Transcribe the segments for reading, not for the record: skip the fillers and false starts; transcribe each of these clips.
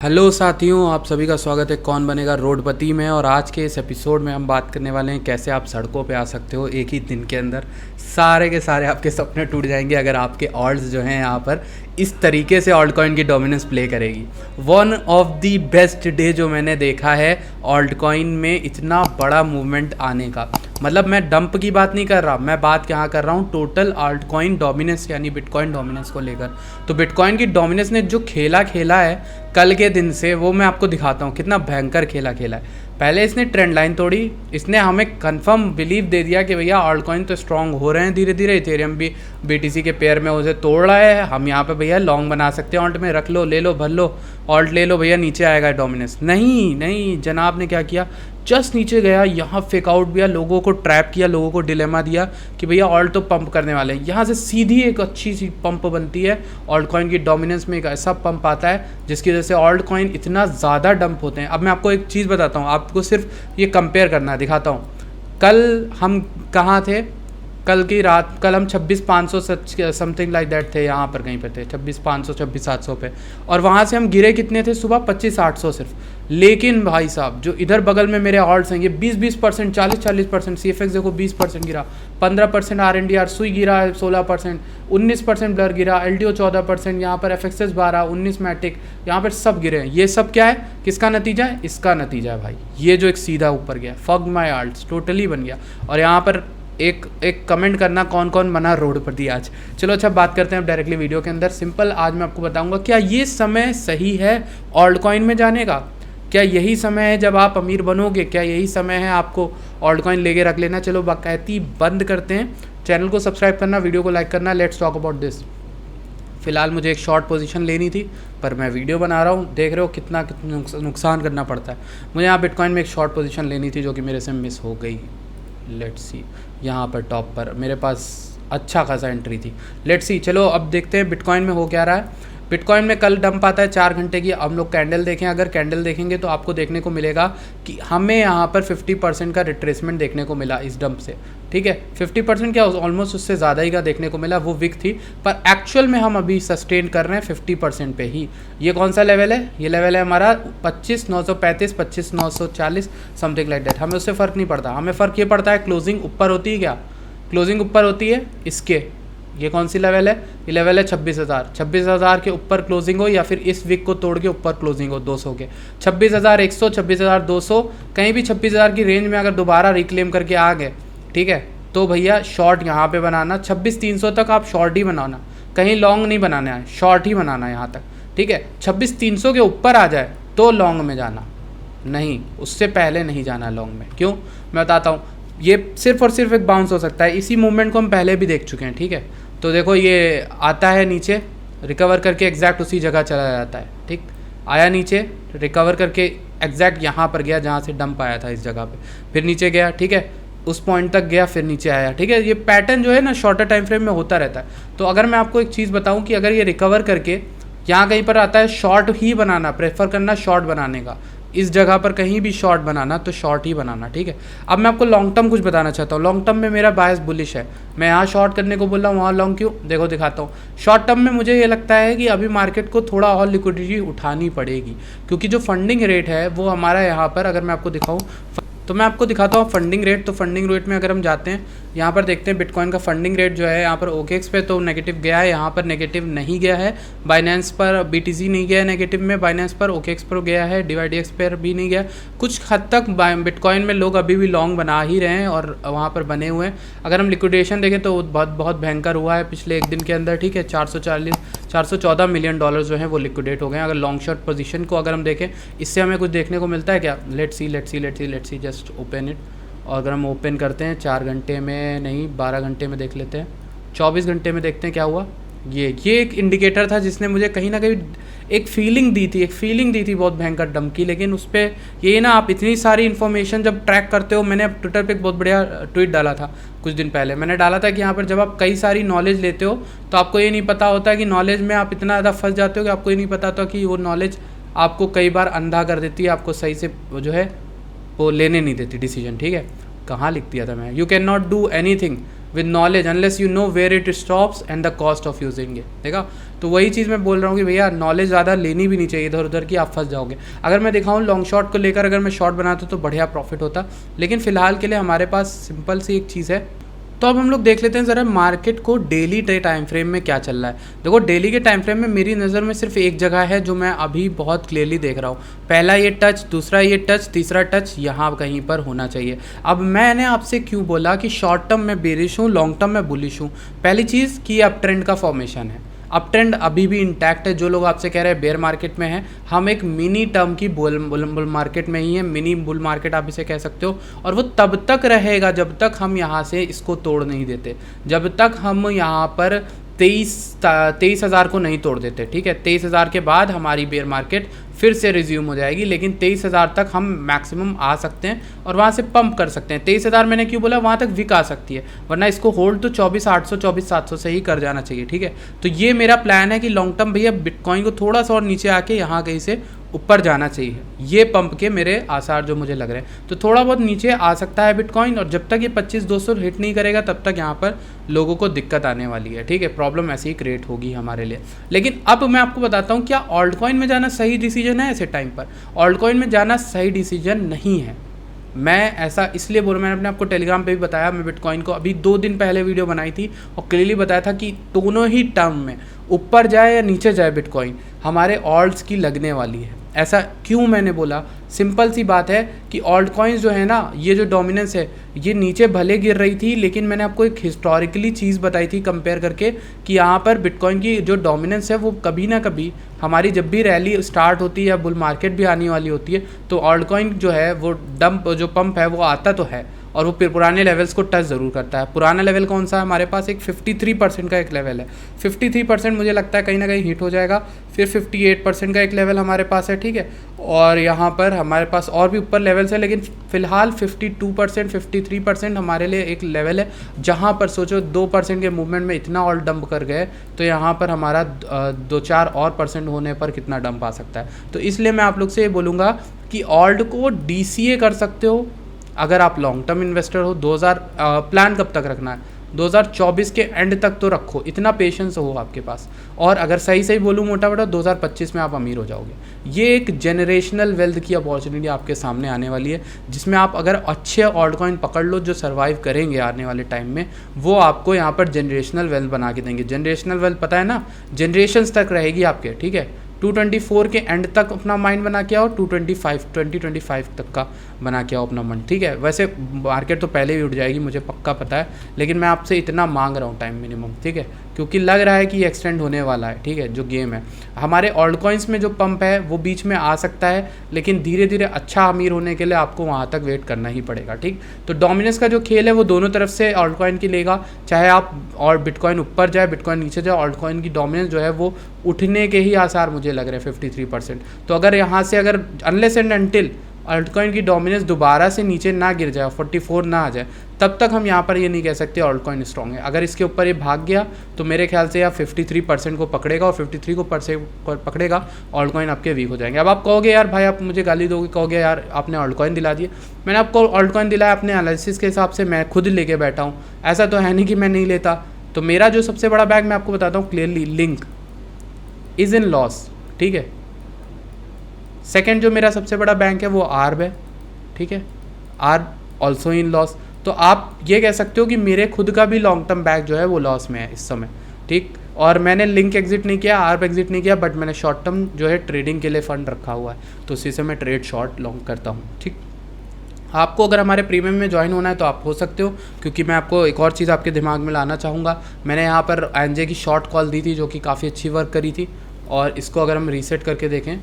Hello साथियों, आप सभी का स्वागत है कौन बनेगा रोडपति में। और आज के इस एपिसोड में हम बात करने वाले हैं कैसे आप सड़कों पे आ सकते हो एक ही दिन के अंदर। सारे के सारे आपके सपने टूट जाएंगे अगर आपके ऑल्ट्स जो हैं यहाँ पर इस तरीके से ऑल्ट कॉइन की डोमिनेंस प्ले करेगी। One of the best day जो मैंने देखा है ऑल्ट कॉइन में इतना बड़ा मूवमेंट आने का। मतलब मैं डंप की बात नहीं कर रहा, मैं बात यहाँ कर रहा हूँ टोटल ऑल्ट कॉइन डोमिनेंस यानी बिटकॉइन डोमिनेंस को लेकर। तो बिटकॉइन की डोमिनेंस ने जो खेला है कल के दिन से, वो मैं आपको दिखाता हूँ कितना भयंकर खेला है। पहले इसने ट्रेंड लाइन तोड़ी, इसने हमें कंफर्म बिलीव दे दिया कि भैया ऑल्ट कॉइन तो स्ट्रांग हो रहे हैं धीरे धीरे। इथेरियम भी बीटीसी के पेयर में उसे तोड़ रहा है। हम यहाँ पे भैया लॉन्ग बना सकते हैं ऑल्ट में, रख लो, ले लो, भर लो, ऑल्ट ले लो भैया, नीचे आएगा डोमिनेंस। नहीं जनाब ने क्या किया, जस्ट नीचे गया, यहाँ फेक आउट किया, लोगों को ट्रैप किया, लोगों को डिलेमा दिया कि भैया ऑल्ट तो पंप करने वाले हैं। यहाँ से सीधी एक अच्छी सी पंप बनती है ऑल्ट कॉइन की डोमिनेंस में। एक ऐसा पंप आता है जिसकी वजह से ऑल्ट कॉइन इतना ज़्यादा डंप होते हैं। अब मैं आपको एक चीज़ बताता हूँ, आपको सिर्फ ये कंपेयर करना है, दिखाता हूँ। कल हम कहाँ थे, कल की रात, कल हम 26,500 समथिंग लाइक दैट थे, यहाँ पर कहीं पे थे 26,500 26,700 पे। और वहाँ से हम गिरे कितने थे सुबह, 25,800 सिर्फ। लेकिन भाई साहब जो इधर बगल में मेरे ऑल्ट्स हैं ये 20% 40% CFX देखो 20% गिरा, 15% RNDR सुई गिरा है, 16%, 19% ब्लर गिरा, LTO 14%, यहाँ पर FXS 12, 19 मैटिक, यहाँ पर सब गिरे हैं। ये सब क्या है, किसका नतीजा है, इसका नतीजा है भाई। ये जो एक सीधा ऊपर गया, फक माई ऑल्ट्स टोटली बन गया। और यहाँ पर एक कमेंट करना कौन कौन बना रोडपति आज। चलो अच्छा बात करते हैं अब डायरेक्टली वीडियो के अंदर। सिंपल आज मैं आपको बताऊंगा क्या ये समय सही है ऑल्ट कॉइन में जाने का। क्या यही समय है जब आप अमीर बनोगे, क्या यही समय है आपको ऑल्ट कॉइन लेके रख लेना। चलो बाकायदी बंद करते हैं। चैनल को सब्सक्राइब करना, वीडियो को लाइक करना। Let's talk about this. फिलहाल मुझे एक शॉर्ट पोजीशन लेनी थी पर मैं वीडियो बना रहा हूँ, देख रहे हो कितना नुकसान करना पड़ता है मुझे। यहाँ बिटकॉइन में एक शॉर्ट पोजीशन लेनी थी जो कि मेरे से मिस हो गई। लेट्स सी, यहाँ पर टॉप पर मेरे पास अच्छा खासा एंट्री थी। लेट्स सी, चलो अब देखते हैं बिटकॉइन में हो क्या रहा है। बिटकॉइन में कल डंप आता है 4 घंटे की। हम लोग कैंडल देखें, अगर कैंडल देखेंगे तो आपको देखने को मिलेगा कि हमें यहाँ पर 50% का रिट्रेसमेंट देखने को मिला इस डंप से। ठीक है, 50% क्या, ऑलमोस्ट उससे ज़्यादा ही का देखने को मिला, वो विक थी। पर एक्चुअल में हम अभी सस्टेन कर रहे हैं 50% पे ही। ये कौन सा लेवल है, ये लेवल है हमारा 25,935 25,940 समथिंग लाइक दैट। हमें उससे फ़र्क नहीं पड़ता, हमें फ़र्क ये पड़ता है क्लोजिंग ऊपर होती है क्या, क्लोजिंग ऊपर होती है इसके। ये कौन सी लेवल है, ये लेवल है 26,000। 26,000 के ऊपर क्लोजिंग हो या फिर इस वीक को तोड़ के ऊपर क्लोजिंग हो 200 के, 26,100 26,200 कहीं भी 26,000 की रेंज में अगर दोबारा रिक्लेम करके आ गए, ठीक है, तो भैया शॉर्ट यहाँ पे बनाना। 26,300 तक आप शॉर्ट ही बनाना, कहीं लॉन्ग नहीं बनाना है, शॉर्ट ही बनाना है यहाँ तक। ठीक है, 26,300 के ऊपर आ जाए तो लॉन्ग में जाना, नहीं उससे पहले नहीं जाना लॉन्ग में। क्यों, मैं बताता हूँ। ये सिर्फ और सिर्फ एक बाउंस हो सकता है। इसी मूवमेंट को हम पहले भी देख चुके हैं। ठीक है, तो देखो ये आता है नीचे, रिकवर करके एग्जैक्ट उसी जगह चला जाता है। ठीक, आया नीचे, रिकवर करके एग्जैक्ट यहाँ पर गया जहाँ से डंप आया था इस जगह पे, फिर नीचे गया, ठीक है, उस पॉइंट तक गया, फिर नीचे आया। ठीक है, ये पैटर्न जो है ना शॉर्टर टाइम फ्रेम में होता रहता है। तो अगर मैं आपको एक चीज़ बताऊँ कि अगर ये रिकवर करके यहाँ कहीं पर आता है, शॉर्ट ही बनाना, प्रेफर करना शॉर्ट बनाने का। इस जगह पर कहीं भी शॉर्ट बनाना तो शॉर्ट ही बनाना। ठीक है, अब मैं आपको लॉन्ग टर्म कुछ बताना चाहता हूँ। लॉन्ग टर्म में मेरा बायस बुलिश है, मैं यहाँ शॉर्ट करने को बोल रहा हूँ, वहाँ लॉन्ग क्यों, देखो दिखाता हूँ। शॉर्ट टर्म में मुझे ये लगता है कि अभी मार्केट को थोड़ा और लिक्विडिटी उठानी पड़ेगी, क्योंकि जो फंडिंग रेट है वो हमारा यहाँ पर, अगर मैं आपको दिखाऊँ तो मैं आपको दिखाता हूँ फंडिंग रेट। तो फंडिंग रेट में अगर हम जाते हैं, यहाँ पर देखते हैं बिटकॉइन का फंडिंग रेट जो है यहाँ पर OKX पे तो नेगेटिव गया है, यहाँ पर नेगेटिव नहीं गया है। बाइनेंस पर BTC नहीं गया है नेगेटिव में, बाइनेंस पर OKX पर गया है, DYDX पर भी नहीं गया। कुछ हद तक बिटकॉइन में लोग अभी भी लॉन्ग बना ही रहे हैं और वहाँ पर बने हुए हैं। अगर हम लिक्विडेशन देखें तो बहुत भयंकर हुआ है पिछले एक दिन के अंदर। ठीक है, 414 मिलियन डॉलर जो हैं वो लिक्विडेट हो गए हैं। अगर लॉन्ग शॉर्ट पोजीशन को अगर हम देखें, इससे हमें कुछ देखने को मिलता है क्या, let's see just open it. और अगर हम ओपन करते हैं 4 घंटे में नहीं, 12 घंटे में देख लेते हैं, 24 घंटे में देखते हैं क्या हुआ। ये एक इंडिकेटर था जिसने मुझे कहीं ना कहीं एक फीलिंग दी थी बहुत भयंकर डंप की। लेकिन उस पर ये ना, आप इतनी सारी इन्फॉर्मेशन जब ट्रैक करते हो, मैंने ट्विटर पे एक बहुत बढ़िया ट्वीट डाला था कुछ दिन पहले। मैंने डाला था कि यहाँ पर जब आप कई सारी नॉलेज लेते हो तो आपको ये नहीं पता होता कि नॉलेज में आप इतना ज़्यादा फंस जाते हो कि आपको ये नहीं पता होता कि वो नॉलेज आपको कई बार अंधा कर देती है, आपको सही से जो है वो लेने नहीं देती डिसीजन। ठीक है, कहाँ लिख दिया था मैं, you can not do anything with knowledge unless you know where it stops and the cost of using it, देखा। तो वही चीज़ मैं बोल रहा हूँ कि भैया नॉलेज ज़्यादा लेनी भी नहीं चाहिए इधर उधर की, आप फंस जाओगे। अगर मैं दिखाऊँ लॉन्ग शॉट को लेकर, अगर मैं शॉट बनाता तो बढ़िया प्रॉफिट होता, लेकिन फ़िलहाल के लिए हमारे पास सिंपल सी एक चीज़ है। तो अब हम लोग देख लेते हैं ज़रा मार्केट को डेली टाइम फ्रेम में क्या चल रहा है। देखो डेली के टाइम फ्रेम में मेरी नज़र में सिर्फ एक जगह है जो मैं अभी बहुत क्लियरली देख रहा हूँ। पहला ये टच, दूसरा ये टच, तीसरा टच यहाँ कहीं पर होना चाहिए। अब मैंने आपसे क्यों बोला कि शॉर्ट टर्म में बेरिश हूँ, लॉन्ग टर्म में बुलिश हूँ? पहली चीज़ कि अप ट्रेंड का फॉर्मेशन है, अप ट्रेंड अभी भी इंटैक्ट है। जो लोग आपसे कह रहे हैं बेयर मार्केट में है, हम एक मिनी टर्म की बुल मार्केट में ही है, मिनी बुल मार्केट आप इसे कह सकते हो। और वो तब तक रहेगा जब तक हम यहाँ से इसको तोड़ नहीं देते, जब तक हम यहाँ पर 23,000 को नहीं तोड़ देते, ठीक है। 23,000 के बाद हमारी बेयर मार्केट फिर से रिज्यूम हो जाएगी, लेकिन 23,000 तक हम मैक्सिमम आ सकते हैं और वहाँ से पंप कर सकते हैं। 23,000 मैंने क्यों बोला, वहाँ तक विक आ सकती है, वरना इसको होल्ड तो 24,800 24,700 से ही कर जाना चाहिए, ठीक है। तो ये मेरा प्लान है कि लॉन्ग टर्म भैया बिटकॉइन को थोड़ा सा और नीचे आके यहाँ कहीं से ऊपर जाना चाहिए। ये पंप के मेरे आसार जो मुझे लग रहे हैं, तो थोड़ा बहुत नीचे आ सकता है बिटकॉइन, और जब तक ये 25,200 हिट नहीं करेगा तब तक यहाँ पर लोगों को दिक्कत आने वाली है, ठीक है। प्रॉब्लम ऐसे ही क्रिएट होगी हमारे लिए। लेकिन अब मैं आपको बताता हूँ क्या ऑल्ट कॉइन में जाना सही डिसीजन है ऐसे टाइम पर? ऑल्ट कॉइन में जाना सही डिसीजन नहीं है। मैं ऐसा इसलिए बोल रहा हूँ, मैंने अपने आपको टेलीग्राम पे भी बताया, मैं बिटकॉइन को अभी 2 दिन पहले वीडियो बनाई थी और क्लियरली बताया था कि दोनों ही टर्म में ऊपर जाए या नीचे जाए बिटकॉइन, हमारे ऑल्ट्स की लगने वाली है। ऐसा क्यों मैंने बोला? सिंपल सी बात है कि ऑल्ट कॉइन्स जो है ना, ये जो डोमिनेंस है, ये नीचे भले गिर रही थी, लेकिन मैंने आपको एक हिस्टोरिकली चीज़ बताई थी कंपेयर करके कि यहाँ पर बिटकॉइन की जो डोमिनेंस है वो कभी ना कभी हमारी जब भी रैली स्टार्ट होती है या बुल मार्केट भी आने वाली होती है, तो ऑल्ट कॉइन जो है वो डंप जो पंप है वो आता तो है और वो पुराने लेवल्स को टच ज़रूर करता है। पुराना लेवल कौन सा है हमारे पास? एक 53% का एक लेवल है। 53% मुझे लगता है कहीं ना कहीं हिट हो जाएगा। फिर 58% का एक लेवल हमारे पास है, ठीक है। और यहाँ पर हमारे पास और भी ऊपर लेवल्स है, लेकिन फ़िलहाल 52% 53% हमारे लिए एक लेवल है जहाँ पर सोचो 2% के मूवमेंट में इतना और डंप कर गए, तो यहाँ पर हमारा 2-4 और % होने पर कितना डंप आ सकता है। तो इसलिए मैं आप लोग से ये बोलूँगा कि ऑल्ट को DCA कर सकते हो अगर आप लॉन्ग टर्म इन्वेस्टर हो। 2000 प्लान कब तक रखना है? 2024 के एंड तक तो रखो, इतना पेशेंस हो आपके पास। और अगर सही बोलूँ मोटा 2025 में आप अमीर हो जाओगे। ये एक जनरेशनल वेल्थ की अपॉर्चुनिटी आपके सामने आने वाली है, जिसमें आप अगर अच्छे ऑल्ट कॉइन पकड़ लो जो सर्वाइव करेंगे आने वाले टाइम में, वो आपको यहाँ पर जनरेशनल वेल्थ बना के देंगे। जनरेशनल वेल्थ पता है ना, जनरेशन्स तक रहेगी आपके, ठीक है। 224 के एंड तक अपना माइंड बना के आओ, 2025 तक का बना के आओ अपना माइंड, ठीक है। वैसे मार्केट तो पहले ही उठ जाएगी, मुझे पक्का पता है, लेकिन मैं आपसे इतना मांग रहा हूँ टाइम मिनिमम, ठीक है, क्योंकि लग रहा है कि ये एक्सटेंड होने वाला है, ठीक है। जो गेम है हमारे ऑल्ट कॉइन्स में जो पंप है वो बीच में आ सकता है, लेकिन धीरे धीरे अच्छा अमीर होने के लिए आपको वहाँ तक वेट करना ही पड़ेगा, ठीक। तो डोमिनेंस का जो खेल है वो दोनों तरफ से ऑल्ट कॉइन की लेगा, चाहे आप और बिटकॉइन ऊपर जाए बिटकॉइन नीचे जाए, ऑल्ट कॉइन की डोमिनेंस जो है वो उठने के ही आसार मुझे लग रहे हैं 53%। तो अगर यहाँ से अगर अनलेस एंड अनटिल ऑल्टकॉइन की डोमिनेंस दोबारा से नीचे ना गिर जाए, 44 ना आ जाए, तब तक हम यहाँ पर ये नहीं कह सकते ऑल्टकॉइन स्ट्रॉन्ग है। अगर इसके ऊपर ये भाग गया तो मेरे ख्याल से या 53% को पकड़ेगा और 53 को पकड़ेगा, ऑल्टकॉइन आपके वीक हो जाएंगे। अब आप कहोगे यार भाई आप मुझे गाली दोगे, कहोगे यार आपने ऑल्टकॉइन दिला दिए। मैंने आपको ऑल्टकॉइन दिलाया अपने एनालिसिस के हिसाब से, मैं खुद लेके बैठा हूँ, ऐसा तो है नहीं कि मैं नहीं लेता। तो मेरा जो सबसे बड़ा बैग मैं आपको बताता हूँ clearly, link is in loss, ठीक है। सेकेंड जो मेरा सबसे बड़ा बैंक है वो आर्ब है, ठीक है, आर्ब ऑल्सो इन लॉस। तो आप ये कह सकते हो कि मेरे खुद का भी लॉन्ग टर्म बैग जो है वो लॉस में है इस समय, ठीक। और मैंने लिंक एग्जिट नहीं किया, आर्ब एग्जिट नहीं किया, बट मैंने शॉर्ट टर्म जो है ट्रेडिंग के लिए फ़ंड रखा हुआ है, तो उसी से मैं ट्रेड शॉर्ट लॉन्ग करता हूँ, ठीक। आपको अगर हमारे प्रीमियम में ज्वाइन होना है तो आप हो सकते हो, क्योंकि मैं आपको एक और चीज़ आपके दिमाग में लाना चाहूँगा। मैंने यहाँ पर एनजे की शॉर्ट कॉल दी थी जो कि काफ़ी अच्छी वर्क करी थी, और इसको अगर हम रीसेट करके देखें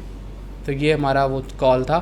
तो ये हमारा वो कॉल था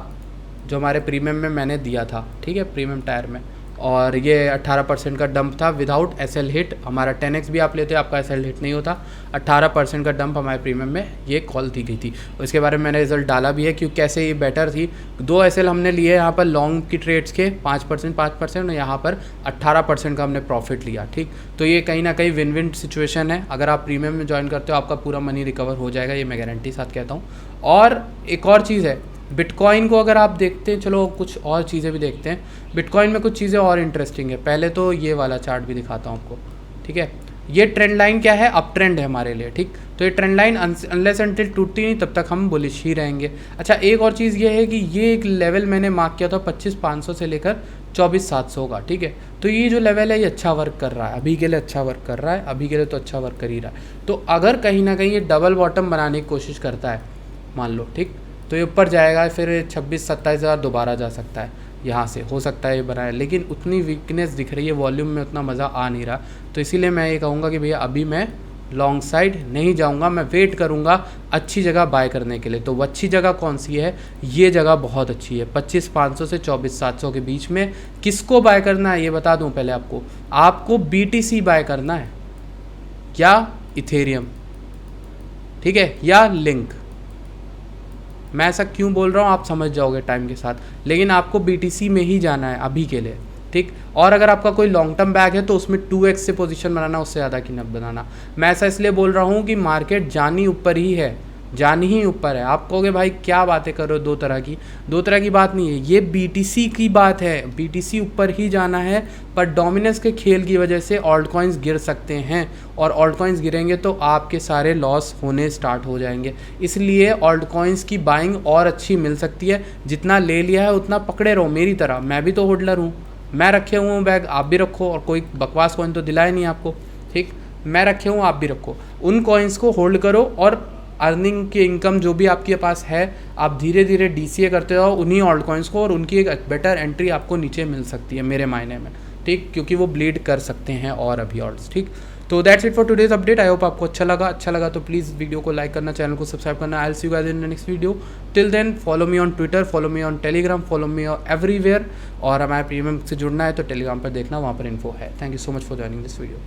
जो हमारे प्रीमियम में मैंने दिया था, ठीक है, प्रीमियम टायर में। और ये 18% का डंप था विदाउट एसएल हिट। हमारा 10x भी आप लेते हो आपका एसएल हिट नहीं होता। 18% का डंप हमारे प्रीमियम में ये कॉल दी गई थी। इसके बारे में मैंने रिजल्ट डाला भी है क्योंकि कैसे ये बेटर थी। 2 एसएल हमने लिए यहाँ पर लॉन्ग की ट्रेड्स के 5% और यहाँ पर 18% का हमने प्रॉफिट लिया, ठीक। तो ये कहीं ना कहीं विन विन सिचुएशन है। अगर आप प्रीमियम में ज्वाइन करते हो आपका पूरा मनी रिकवर हो जाएगा, ये मैं गारंटी साथ कहता हूँ। और एक और चीज़ है बिटकॉइन को अगर आप देखते हैं, चलो कुछ और चीज़ें भी देखते हैं। बिटकॉइन में कुछ चीज़ें और इंटरेस्टिंग है। पहले तो ये वाला चार्ट भी दिखाता हूँ आपको, ठीक है। ये ट्रेंड लाइन क्या है, अप ट्रेंड है हमारे लिए, ठीक। तो ये ट्रेंड लाइन अनलेस अनटिल टूटती नहीं तब तक हम बुलिश ही रहेंगे। अच्छा, एक और चीज़ ये है कि ये एक लेवल मैंने मार्क किया था 25,500 से लेकर 24,700 का, ठीक है। तो ये जो लेवल है ये अच्छा वर्क कर रहा है, अभी के लिए अच्छा वर्क कर रहा है, अभी के लिए तो अच्छा वर्क कर ही रहा है। तो अगर कहीं ना कहीं ये डबल बॉटम बनाने की कोशिश करता है, मान लो, ठीक, तो ये ऊपर जाएगा, फिर 26-27 हज़ार दोबारा जा सकता है, यहाँ से हो सकता है ये बनाए, लेकिन उतनी वीकनेस दिख रही है, वॉल्यूम में उतना मज़ा आ नहीं रहा। तो इसीलिए मैं ये कहूँगा कि भैया अभी मैं लॉन्ग साइड नहीं जाऊँगा, मैं वेट करूँगा अच्छी जगह बाय करने के लिए। तो वो अच्छी जगह कौन सी है, ये जगह बहुत अच्छी है 25,500 से 24,700 के बीच में। किसको बाय करना है ये बता दूँ पहले आपको BTC बाय करना है या इथेरियम, ठीक है, या लिंक। मैं ऐसा क्यों बोल रहा हूँ आप समझ जाओगे टाइम के साथ, लेकिन आपको BTC में ही जाना है अभी के लिए, ठीक। और अगर आपका कोई लॉन्ग टर्म बैग है तो उसमें 2x से पोजीशन बनाना, उससे ज़्यादा की न बनाना। मैं ऐसा इसलिए बोल रहा हूँ कि मार्केट जानी ऊपर ही है, जानी ही ऊपर है। आप कहोगे भाई क्या बातें कर रहे हो, दो तरह की बात नहीं है, ये BTC की बात है। BTC ऊपर ही जाना है, पर डोमिनेंस के खेल की वजह से ऑल्ट कॉइन्स गिर सकते हैं, और ऑल्ट कॉइन्स गिरेंगे तो आपके सारे लॉस होने स्टार्ट हो जाएंगे। इसलिए ऑल्ट कॉइन्स की बाइंग और अच्छी मिल सकती है। जितना ले लिया है उतना पकड़े रहो, मेरी तरह। मैं भी तो होल्डर हूँ, मैं रखे हुए हूँ बैग, आप भी रखो। और कोई बकवास कॉइन तो दिलाए नहीं आपको, ठीक। मैं रखे हूँ, आप भी रखो। उन कॉइन्स को होल्ड करो, और अर्निंग की इनकम जो भी आपके पास है, आप धीरे धीरे DCA करते जाओ उन्हीं ऑल्ट कॉइन्स को, और उनकी एक बेटर एंट्री आपको नीचे मिल सकती है मेरे मायने में, ठीक, क्योंकि वो ब्लीड कर सकते हैं और अभी ऑल्ट्स, ठीक। तो that's it for today's update. I hope आपको अच्छा लगा तो प्लीज़ वीडियो को लाइक करना, चैनल को सब्सक्राइब करना। I will see you guys in the next video. Till then follow me on Twitter, follow me on Telegram, follow me everywhere. और हमारे प्रीमियम से जुड़ना है तो टेलीग्राम पर देखना, वहाँ पर इन्फो है। Thank you so much for joining this video.